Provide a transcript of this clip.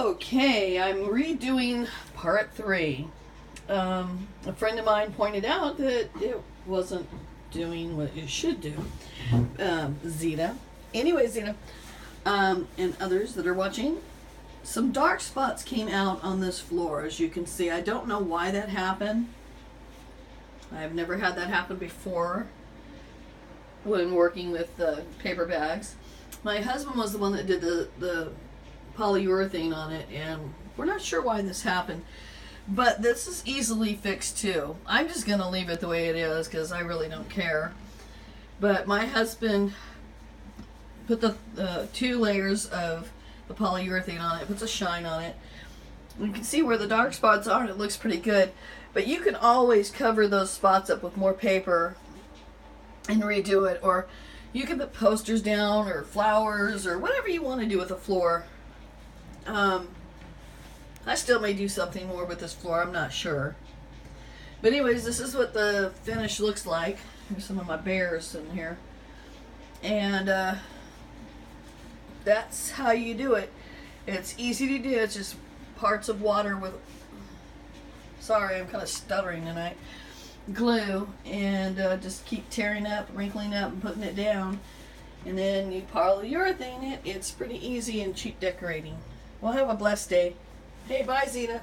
Okay, I'm redoing part 3. A friend of mine pointed out that it wasn't doing what it should do. Zeta. Anyway, Zeta, and others that are watching, some dark spots came out on this floor, as you can see. I don't know why that happened. I've never had that happen before when working with paper bags. My husband was the one that did the polyurethane on it, and we're not sure why this happened, but this is easily fixed too. I'm just gonna leave it the way it is because I really don't care. But my husband put the 2 layers of the polyurethane on it, puts a shine on it. You can see where the dark spots are, and it looks pretty good, but you can always cover those spots up with more paper and redo it, or you can put posters down or flowers or whatever you want to do with the floor. I still may do something more with this floor, I'm not sure. But anyways, this is what the finish looks like. Here's some of my bears in here. And that's how you do it. It's easy to do. It's just parts of water with, sorry, I'm kind of stuttering tonight, glue, and just keep tearing up, wrinkling up, and putting it down. And then you polyurethane it. It's pretty easy and cheap decorating. Well, have a blessed day. Hey, bye, Zeta.